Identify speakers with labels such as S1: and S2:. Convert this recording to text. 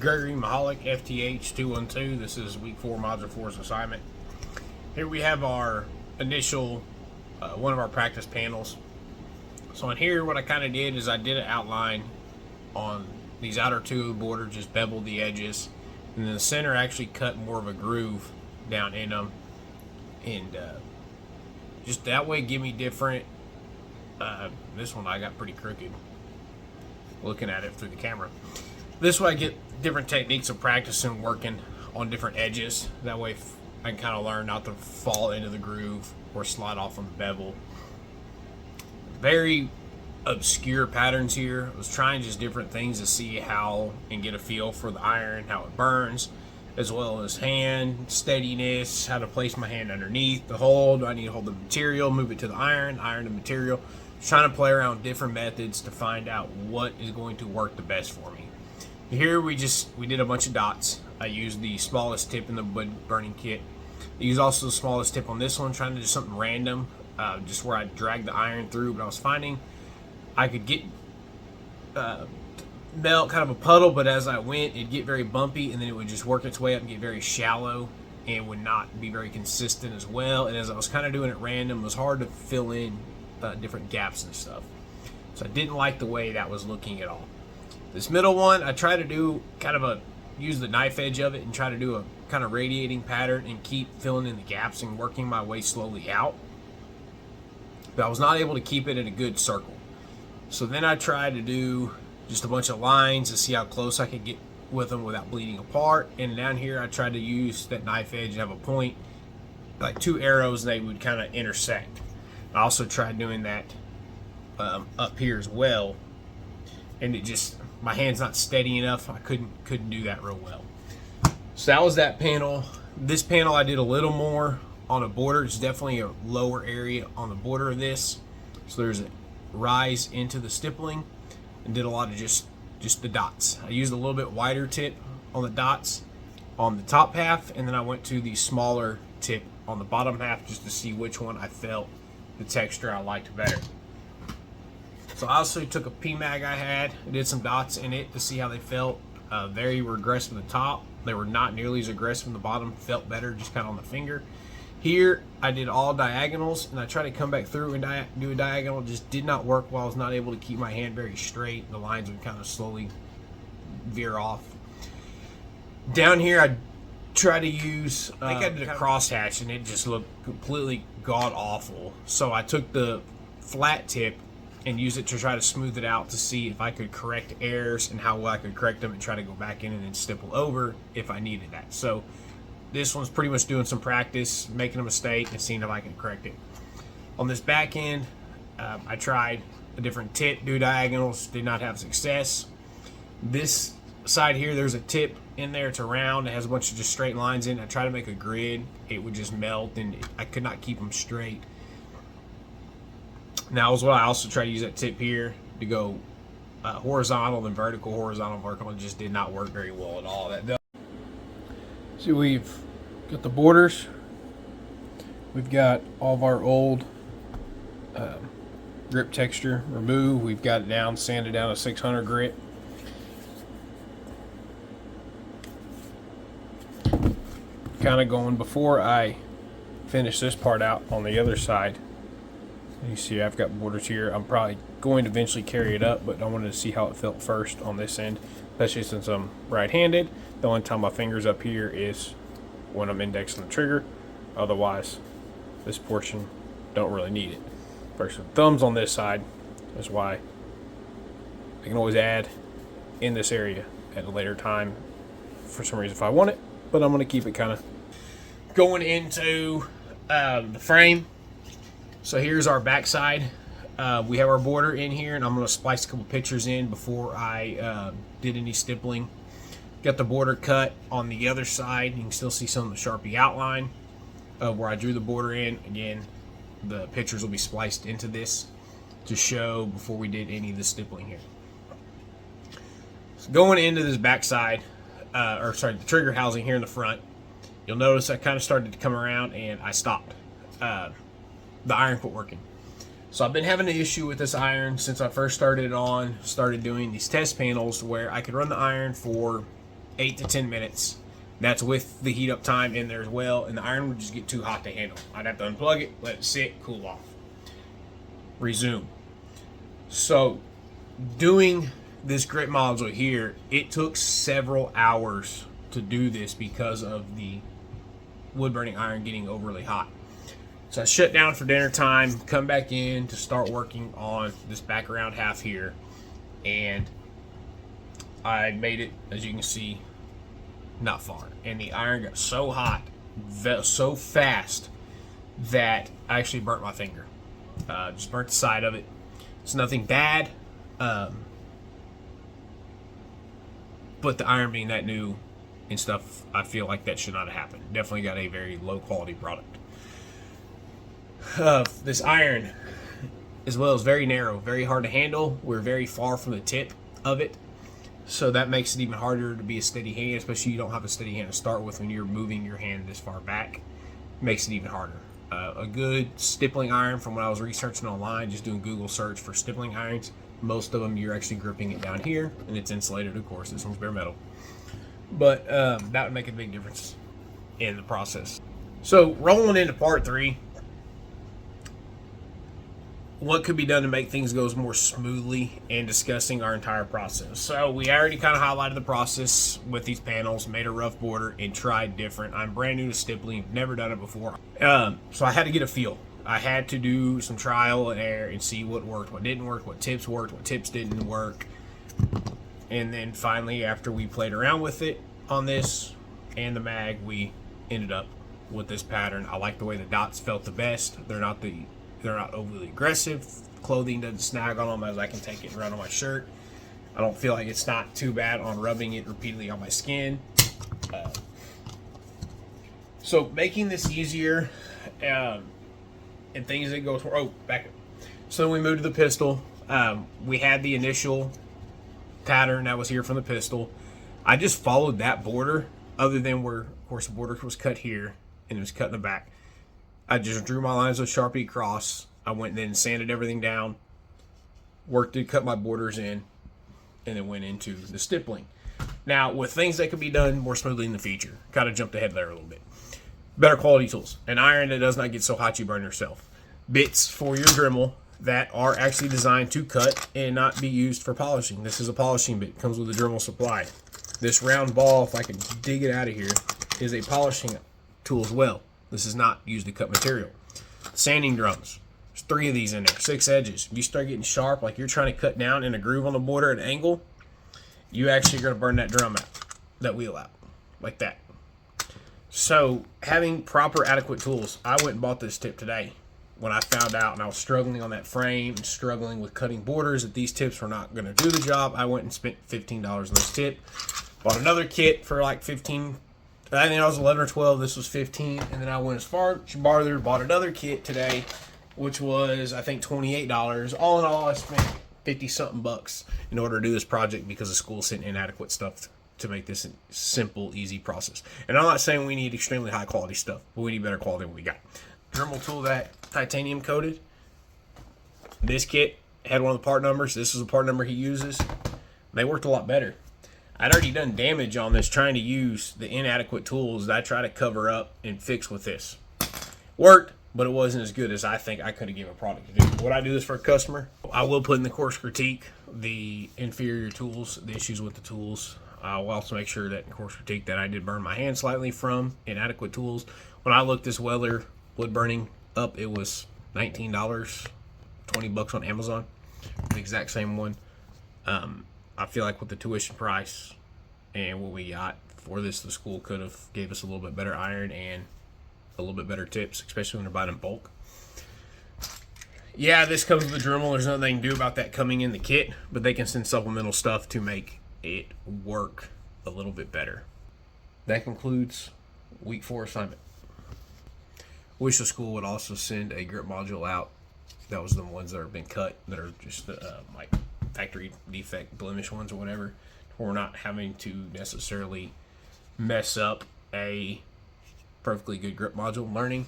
S1: Gregory Mahalik, FTH212. This is week 4, module 4's assignment. Here we have our initial, one of our practice panels. So on here, what I kind of did is I did an outline on these outer two of the border, just beveled the edges, and then the center actually cut more of a groove down in them, and just that way give me different. This one I got pretty crooked looking at it through the camera. This way I get different techniques of practicing working on different edges. That way I can kind of learn not to fall into the groove or slide off on the bevel. Very obscure patterns here. I was trying just different things to see how and get a feel for the iron, how it burns, as well as hand steadiness, how to place my hand underneath the hold. Do I need to hold the material, move it to the iron to material? Just trying to play around with different methods to find out what is going to work the best for me. Here we did a bunch of dots. I used the smallest tip in the wood burning kit. I used also the smallest tip on this one, trying to do something random, just where I dragged the iron through, but I was finding I could get melt kind of a puddle, but as I went, it'd get very bumpy, and then it would just work its way up and get very shallow and would not be very consistent as well. And as I was kind of doing it random, it was hard to fill in different gaps and stuff. So I didn't like the way that was looking at all. This middle one, I try to do kind of use the knife edge of it and try to do a kind of radiating pattern and keep filling in the gaps and working my way slowly out. But I was not able to keep it in a good circle. So then I tried to do just a bunch of lines to see how close I could get with them without bleeding apart. And down here I tried to use that knife edge and have a point, like two arrows, and they would kind of intersect. I also tried doing that up here as well, and it just, my hand's not steady enough. I couldn't do that real well. So that was that panel. This panel I did a little more on a border. It's definitely a lower area on the border of this. So there's a rise into the stippling, and did a lot of just the dots. I used a little bit wider tip on the dots on the top half, and then I went to the smaller tip on the bottom half just to see which one I felt the texture I liked better. So I also took a PMAG I had, did some dots in it to see how they felt. Very aggressive at the top. They were not nearly as aggressive in the bottom. Felt better just kind of on the finger. Here I did all diagonals, and I tried to come back through and do a diagonal. It just did not work well. I was not able to keep my hand very straight. The lines would kind of slowly veer off. Down here I tried to use, I think I did a crosshatch, and it just looked completely god awful. So I took the flat tip and use it to try to smooth it out to see if I could correct errors and how well I could correct them, and try to go back in and then stipple over if I needed that. So this one's pretty much doing some practice, making a mistake, and seeing if I can correct it. On this back end, I tried a different tip, do diagonals, did not have success. This side here, there's a tip in there, it's a round, it has a bunch of just straight lines in it. I tried to make a grid, it would just melt, and I could not keep them straight. Now is what I also try to use that tip here to go horizontal, then vertical, horizontal, vertical. It just did not work very well at all. See, we've got the borders. We've got all of our old grip texture removed. We've got it down, sanded down to 600 grit. Kind of going, before I finish this part out on the other side, you see I've got borders here. I'm probably going to eventually carry it up, but I wanted to see how it felt first on this end, especially since I'm right-handed. The only time my finger's up here is when I'm indexing the trigger. Otherwise, this portion don't really need it. First, the thumb's on this side. That's why I can always add in this area at a later time for some reason if I want it, but I'm going to keep it kind of going into the frame. So here's our backside. We have our border in here, and I'm going to splice a couple pictures in before I did any stippling. Got the border cut on the other side. You can still see some of the Sharpie outline of where I drew the border in. Again, the pictures will be spliced into this to show before we did any of the stippling here. So going into this backside, the trigger housing here in the front, you'll notice I kind of started to come around and I stopped. The iron quit working. So I've been having an issue with this iron since I first started doing these test panels, where I could run the iron for 8 to 10 minutes. That's with the heat up time in there as well, and the iron would just get too hot to handle. I'd have to unplug it, let it sit, cool off, resume. So doing this grip module here, it took several hours to do this because of the wood burning iron getting overly hot. So I shut down for dinner time, come back in to start working on this back around half here, and I made it, as you can see, not far. And the iron got so hot, so fast, that I actually burnt my finger. Just burnt the side of it. It's nothing bad, but the iron being that new and stuff, I feel like that should not have happened. Definitely got a very low quality product. This iron, as well, is very narrow, very hard to handle. We're very far from the tip of it, so that makes it even harder to be a steady hand, especially you don't have a steady hand to start with when you're moving your hand this far back. Makes it even harder. A good stippling iron, from what I was researching online, just doing Google search for stippling irons, most of them you're actually gripping it down here, and it's insulated, of course. This one's bare metal, but that would make a big difference in the process. So rolling into part 3, what could be done to make things go more smoothly, and discussing our entire process. So we already kind of highlighted the process with these panels, made a rough border, and tried different. I'm brand new to stippling, never done it before. So I had to get a feel. I had to do some trial and error and see what worked, what didn't work, what tips worked, what tips didn't work. And then finally, after we played around with it on this and the mag, we ended up with this pattern. I like the way the dots felt the best. They're not overly aggressive. Clothing doesn't snag on them, as I can take it and run on my shirt. I don't feel like it's not too bad on rubbing it repeatedly on my skin. So making this easier, and things that go toward, back up. So we moved to the pistol. We had the initial pattern that was here from the pistol. I just followed that border, other than where, of course, the border was cut here and it was cut in the back. I just drew my lines with Sharpie across. I went and then sanded everything down, worked to cut my borders in, and then went into the stippling. Now, with things that could be done more smoothly in the future, kind of jumped ahead there a little bit. Better quality tools. An iron that does not get so hot you burn yourself. Bits for your Dremel that are actually designed to cut and not be used for polishing. This is a polishing bit. Comes with a Dremel supply. This round ball, if I can dig it out of here, is a polishing tool as well. This is not used to cut material. Sanding drums. There's 3 of these in there, 6 edges. If you start getting sharp, like you're trying to cut down in a groove on the border at an angle, you actually are going to burn that drum out, that wheel out, like that. So having proper, adequate tools. I went and bought this tip today when I found out, and I was struggling on that frame, struggling with cutting borders, that these tips were not going to do the job. I went and spent $15 on this tip. Bought another kit for like 15. I think I was 11 or 12. This was 15, and then I went as far farther, bought another kit today, which was I think $28. All in all, I spent 50 something bucks in order to do this project because the school sent inadequate stuff to make this a simple, easy process. And I'm not saying we need extremely high quality stuff, but we need better quality than we got. Dremel tool that titanium coated. This kit had one of the part numbers. This is the part number he uses. They worked a lot better. I'd already done damage on this trying to use the inadequate tools that I try to cover up and fix with this. Worked, but it wasn't as good as I think I could have given a product to do. Would I do this for a customer? I will put in the course critique the inferior tools, the issues with the tools. I'll also make sure that in course critique that I did burn my hand slightly from inadequate tools. When I looked this Weller wood burning up, it was $19, 20 bucks on Amazon, the exact same one. I feel like with the tuition price and what we got for this, the school could have gave us a little bit better iron and a little bit better tips, especially when they're buying in bulk. Yeah, this comes with the Dremel. There's nothing they can do about that coming in the kit, but they can send supplemental stuff to make it work a little bit better. That concludes week 4 assignment. Wish the school would also send a grip module out. That was the ones that have been cut, that are just like factory defect blemish ones or whatever. We're not having to necessarily mess up a perfectly good grip module learning.